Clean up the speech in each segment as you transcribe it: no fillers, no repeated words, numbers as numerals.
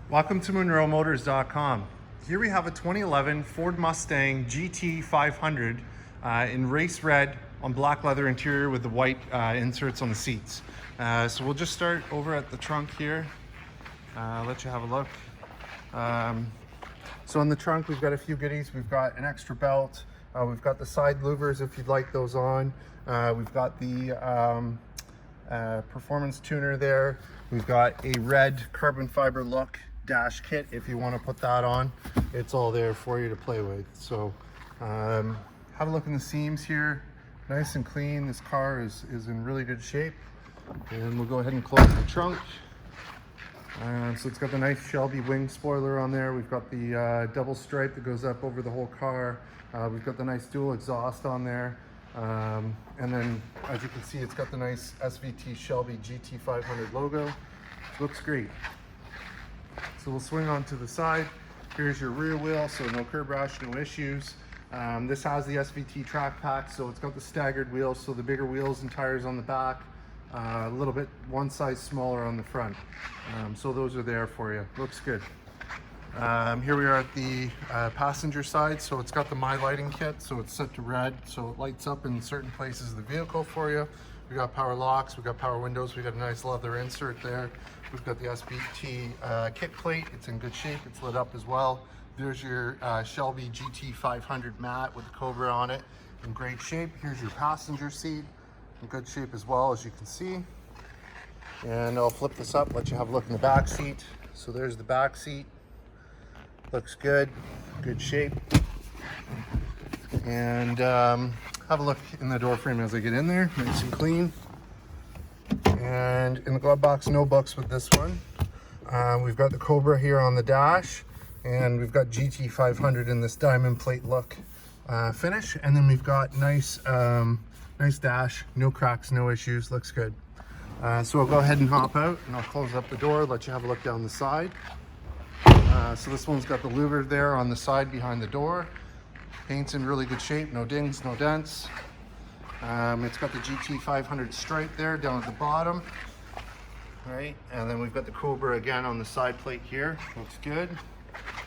Welcome to MunroMotors.com. Here we have a 2011 Ford Mustang GT500 in race red on black leather interior with the white inserts on the seats. So we'll just start over at the trunk here, let you have a look. So in the trunk we've got a few goodies. We've got an extra belt, we've got the side louvers if you'd like those on, we've got the performance tuner there, we've got a red carbon fiber look dash kit if you want to put that on. It's all there for you to play with. So have a look in the seams here, nice and clean. This car is in really good shape. And we'll go ahead and close the trunk. So it's got the nice Shelby wing spoiler on there. We've got the double stripe that goes up over the whole car. We've got the nice dual exhaust on there. And then as you can see, it's got the nice SVT Shelby GT500 logo. Looks great. So we'll swing on to the side. Here's your rear wheel, so no curb rash, no issues. This has the SVT track pack, so it's got the staggered wheels, so the bigger wheels and tires on the back, a little bit one size smaller on the front. So those are there for you. Looks good. Here we are at the passenger side, so it's got the My Lighting kit, so it's set to red, so it lights up in certain places of the vehicle for you. We got power locks, we got power windows, we got a nice leather insert there. We've got the SVT kick plate. It's in good shape. It's lit up as well. There's your Shelby GT500 mat with the Cobra on it, in great shape. Here's your passenger seat, in good shape as well, as you can see. And I'll flip this up, let you have a look in the back seat. So there's the back seat. Looks good, good shape. And have a look in the door frame as I get in there, nice and clean. And in the glove box, no books with this one. We've got the Cobra here on the dash, and we've got GT500 in this diamond plate look finish. And then we've got nice dash, no cracks, no issues, looks good. So I'll go ahead and hop out, and I'll close up the door, let you have a look down the side. So this one's got the louver there on the side behind the door. Paint's in really good shape, no dings, no dents. It's got the GT500 stripe there down at the bottom, right? And then we've got the Cobra again on the side plate here. Looks good.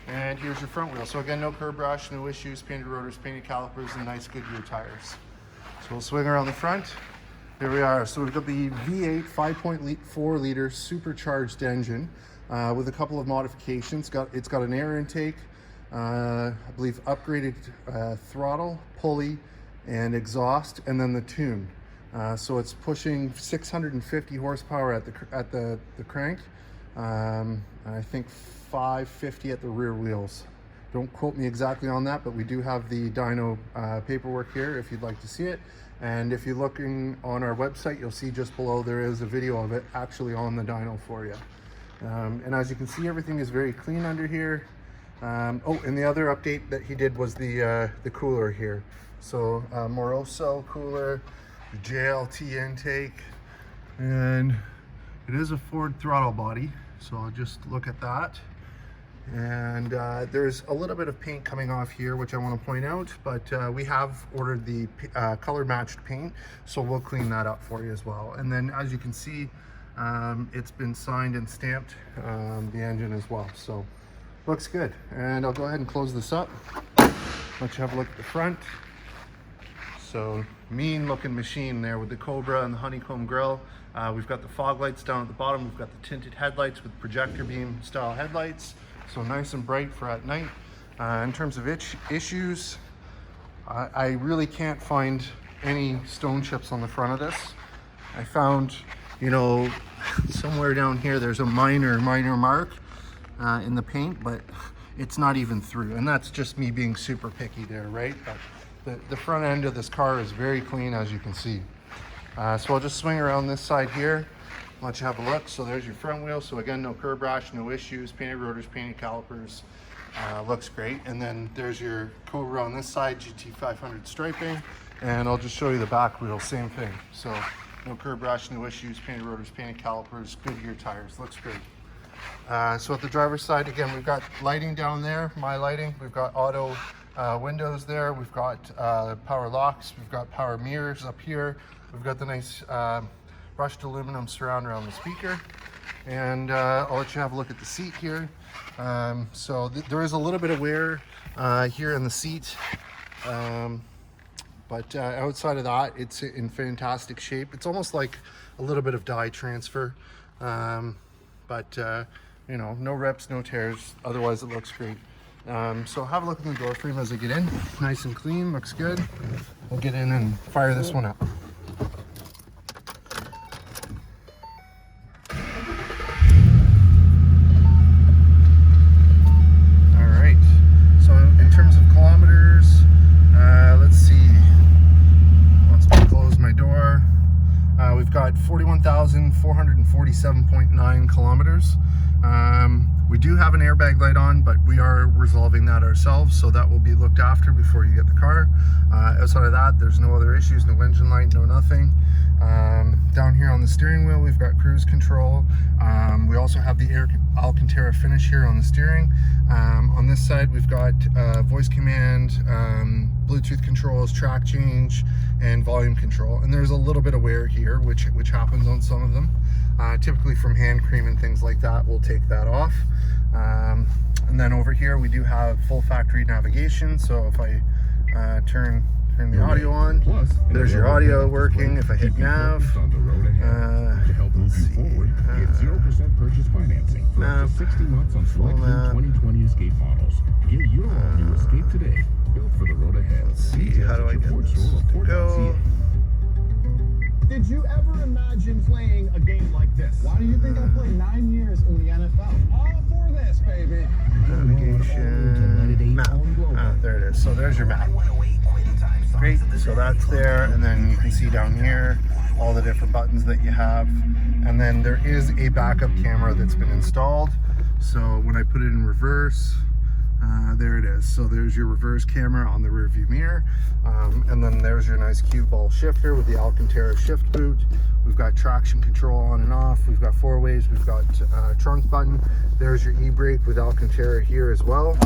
And here's your front wheel. So again, no curb rash, no issues, painted rotors, painted calipers, and nice Goodyear tires. So we'll swing around the front. Here we are. So we've got the V8 5.4 liter supercharged engine with a couple of modifications. It's got an air intake, I believe upgraded throttle, pulley, and exhaust, and then the tune. So it's pushing 650 horsepower at the crank. I think 550 at the rear wheels. Don't quote me exactly on that, but we do have the dyno paperwork here if you'd like to see it. And if you're looking on our website, you'll see just below there is a video of it actually on the dyno for you. And as you can see, everything is very clean under here. Oh, and the other update that he did was the cooler here. So Moroso cooler, Jlt Intake, and it is a Ford throttle body, so I'll just look at that. And there's a little bit of paint coming off here, which I want to point out, but we have ordered the color matched paint, so we'll clean that up for you as well. And then as you can see, it's been signed and stamped, the engine as well, so looks good. And I'll go ahead and close this up, let you have a look at the front. So mean looking machine there with the Cobra and the honeycomb grille. We've got the fog lights down at the bottom. We've got the tinted headlights with projector beam style headlights. So nice and bright for at night. In terms of issues, I really can't find any stone chips on the front of this. I found, you know, somewhere down here there's a minor mark in the paint, but it's not even through. And that's just me being super picky there, right? But the front end of this car is very clean, as you can see. So I'll just swing around this side here, let you have a look. So there's your front wheel. So again, no curb rash, no issues, painted rotors, painted calipers, looks great. And then there's your Cobra on this side, GT500 striping. And I'll just show you the back wheel, same thing. So no curb rash, no issues, painted rotors, painted calipers, Goodyear tires, looks great. So at the driver's side, again, we've got lighting down there, My Lighting. We've got auto windows there. We've got power locks. We've got power mirrors up here. We've got the nice brushed aluminum surround around the speaker. And I'll let you have a look at the seat here. So there is a little bit of wear here in the seat, but outside of that, it's in fantastic shape. It's almost like a little bit of dye transfer, but you know, no rips, no tears. Otherwise, it looks great. So have a look at the door frame as I get in. Nice and clean, looks good. We'll get in and fire this one up. We've got 41,447.9 kilometers. We do have an airbag light on, but we are resolving that ourselves, so that will be looked after before you get the car. Outside of that, there's no other issues, no engine light, no nothing. Down here on the steering wheel, we've got cruise control. We also have the Alcantara finish here on the steering. On this side, we've got voice command, Bluetooth controls, track change, and volume control. And there's a little bit of wear here, which happens on some of them. Typically from hand cream and things like that, we'll take that off. And then over here, we do have full factory navigation. So if I turn the audio on, there's your audio working. If I hit nav, let's see, 0% purchase financing for up to 60 months on select 2020 Escape models. Get your new Escape today. Built for the road ahead. Let's see, how do I get this to go? Did you ever imagine playing a game like this? Why do you think I played 9 years in the NFL? All for this, baby. Navigation map. There it is. So there's your map. Great. So that's there, and then you can see down here all the different buttons that you have. And then there is a backup camera that's been installed. So when I put it in reverse, there it is. So there's your reverse camera on the rear view mirror. And then there's your nice cue ball shifter with the Alcantara shift boot. We've got traction control on and off. We've got 4-ways. We've got trunk button. There's your e-brake with Alcantara here as well.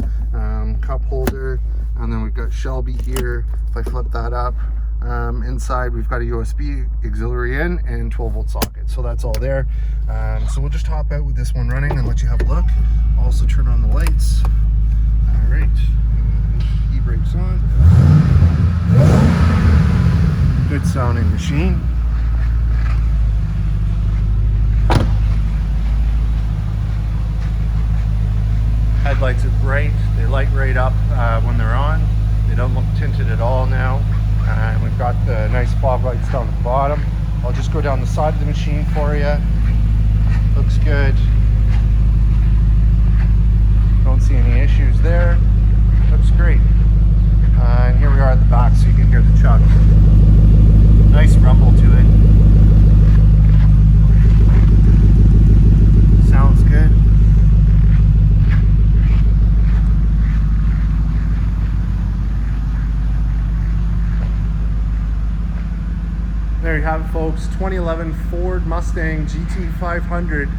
Cup holder. And then we've got Shelby here. If I flip that up, inside we've got a USB auxiliary in and 12-volt socket. So that's all there. So we'll just hop out with this one running and let you have a look. Also turn on the lights. All right, e-brake's on. Good sounding machine. Headlights are bright. They light right up when they're on. They don't look tinted at all now. And we've got the nice fog lights down at the bottom. I'll just go down the side of the machine for you. Looks good. Don't see any issues there. Looks great. And here we are at the back so you can hear the chuck. Nice rumble to it. Sounds good. There you have it, folks. 2011 Ford Mustang GT500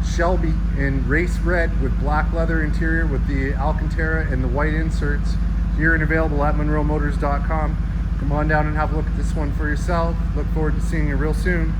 Shelby in race red with black leather interior with the Alcantara and the white inserts. Here and available at munromotors.com. Come on down and have a look at this one for yourself. Look forward to seeing you real soon.